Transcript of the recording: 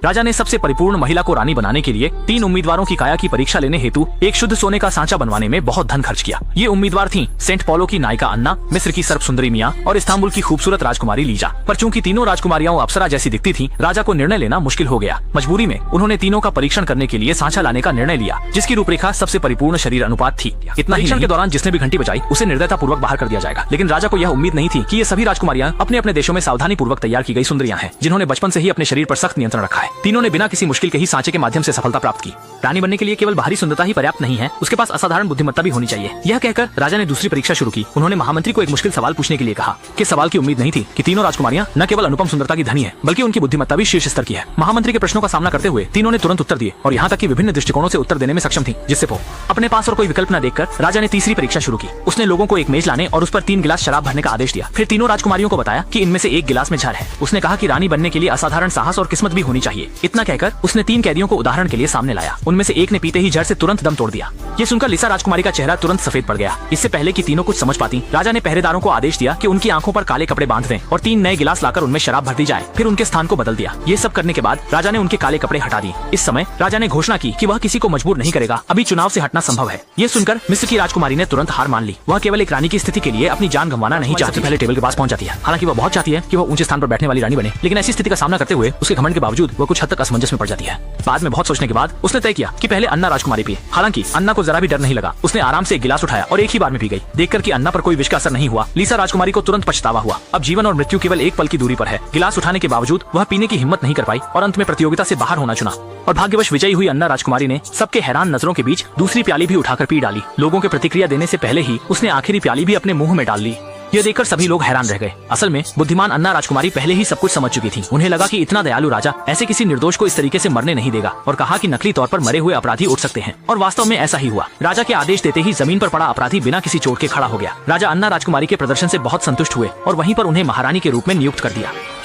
राजा ने सबसे परिपूर्ण महिला को रानी बनाने के लिए 3 उम्मीदवारों की काया की परीक्षा लेने हेतु एक शुद्ध सोने का सांचा बनवाने में बहुत धन खर्च किया। ये उम्मीदवार थीं सेंट पॉलो की नायिका अन्ना, मिस्र की सर्प सुंदरी मिया और इस्तांबुल की खूबसूरत राजकुमारी लीजा। पर चूंकि तीनों राजकुमारियां अप्सरा जैसी दिखती थीं, राजा को निर्णय लेना मुश्किल हो गया। मजबूरी में उन्होंने तीनों का परीक्षण करने के लिए सांचा लाने का निर्णय लिया, जिसकी रूपरेखा सबसे परिपूर्ण शरीर अनुपात थी। इतना ही परीक्षण के दौरान जिसने भी घंटी बजाई उसे निर्दयता पूर्वक बाहर कर दिया जाएगा। लेकिन राजा को यह उम्मीद नहीं थी कि ये सभी राजकुमारियां अपने अपने देशों में सावधानी पूर्वक तैयार की गई सुंदरियां हैं, जिन्होंने बचपन से ही अपने शरीर पर सख्त नियंत्रण रखा है। तीनों ने बिना किसी मुश्किल के ही सांचे के माध्यम से सफलता प्राप्त की। रानी बनने के लिए केवल बाहरी सुंदरता ही पर्याप्त नहीं है, उसके पास असाधारण बुद्धिमत्ता भी होनी चाहिए। यह कहकर राजा ने दूसरी परीक्षा शुरू की। उन्होंने महामंत्री को एक मुश्किल सवाल पूछने के लिए कहा कि सवाल की उम्मीद नहीं थी कि तीनों राजकुमारियां न केवल अनुपम सुंदरता की धनी है, बल्कि उनकी बुद्धिमत्ता भी शीर्ष स्तर की है। महामंत्री के प्रश्नों का सामना करते हुए तीनों ने तुरंत उत्तर दिए और यहाँ तक कि विभिन्न दृष्टिकोणों से उत्तर देने में सक्षम थी, जिससे वो अपने पास और कोई विकल्प न देखकर राजा ने तीसरी परीक्षा शुरू की। उसने लोगों को एक मेज लाने और उस पर 3 गिलास शराब भरने का आदेश दिया। फिर तीनों राजकुमारियों को बताया कि इनमें से एक गिलास में जहर है। उसने कहा कि रानी बनने के लिए असाधारण साहस और किस्मत भी होनी चाहिए। इतना कहकर उसने 3 कैदियों को उदाहरण के लिए सामने लाया। उनमें से एक ने पीते ही जहर से तुरंत दम तोड़ दिया। ये सुनकर लिसा राजकुमारी का चेहरा तुरंत सफेद पड़ गया। इससे पहले कि तीनों कुछ समझ पाती, राजा ने पहरेदारों को आदेश दिया कि उनकी आंखों पर काले कपड़े बांध दें और 3 नए गिलास लाकर उनमें शराब भर दी जाए। फिर उनके स्थान को बदल दिया। ये सब करने के बाद राजा ने उनके काले कपड़े हटा दिए। इस समय राजा ने घोषणा की कि वह किसी को मजबूर नहीं करेगा, अभी चुनाव से हटना संभव है। ये सुनकर मिस्र की राजकुमारी ने तुरंत हार मान ली। वह केवल एक रानी की स्थिति के लिए अपनी जान गंवाना नहीं चाहती। पहले टेबल के पास पहुंच जाती है। हालांकि वह बहुत चाहती है कि वह ऊंचे स्थान पर बैठने वाली रानी बने, लेकिन ऐसी स्थिति का सामना करते हुए उसके घमंड के बावजूद वह कुछ हद तक असमंजस में पड़ जाती है। बाद में बहुत सोचने के बाद उसने तय किया कि पहले अन्ना राजकुमारी पिए। हालांकि अन्ना को जरा भी डर नहीं लगा। उसने आराम से एक गिलास उठाया और एक ही बार में पी गई। देखकर कि अन्ना पर कोई विष का असर नहीं हुआ, लिसा राजकुमारी को तुरंत पछतावा हुआ। अब जीवन और मृत्यु केवल एक पल की दूरी पर है। गिलास उठाने के बावजूद वह पीने की हिम्मत नहीं कर पाई और अंत में प्रतियोगिता से बाहर होना चुना। और भाग्यवश विजयी हुई अन्ना राजकुमारी ने सबके हैरान नजरों के बीच दूसरी प्याली भी उठाकर पी डाली। लोगों के प्रतिक्रिया देने से पहले ही उसने आखिरी प्याली भी अपने मुंह में डाल ली। यह देखकर सभी लोग हैरान रह गए। असल में बुद्धिमान अन्ना राजकुमारी पहले ही सब कुछ समझ चुकी थी। उन्हें लगा कि इतना दयालु राजा ऐसे किसी निर्दोष को इस तरीके से मरने नहीं देगा और कहा कि नकली तौर पर मरे हुए अपराधी उठ सकते हैं। और वास्तव में ऐसा ही हुआ। राजा के आदेश देते ही जमीन पर पड़ा अपराधी बिना किसी चोट के खड़ा हो गया। राजा अन्ना राजकुमारी के प्रदर्शन से बहुत संतुष्ट हुए और वहीं पर उन्हें महारानी के रूप में नियुक्त कर दिया।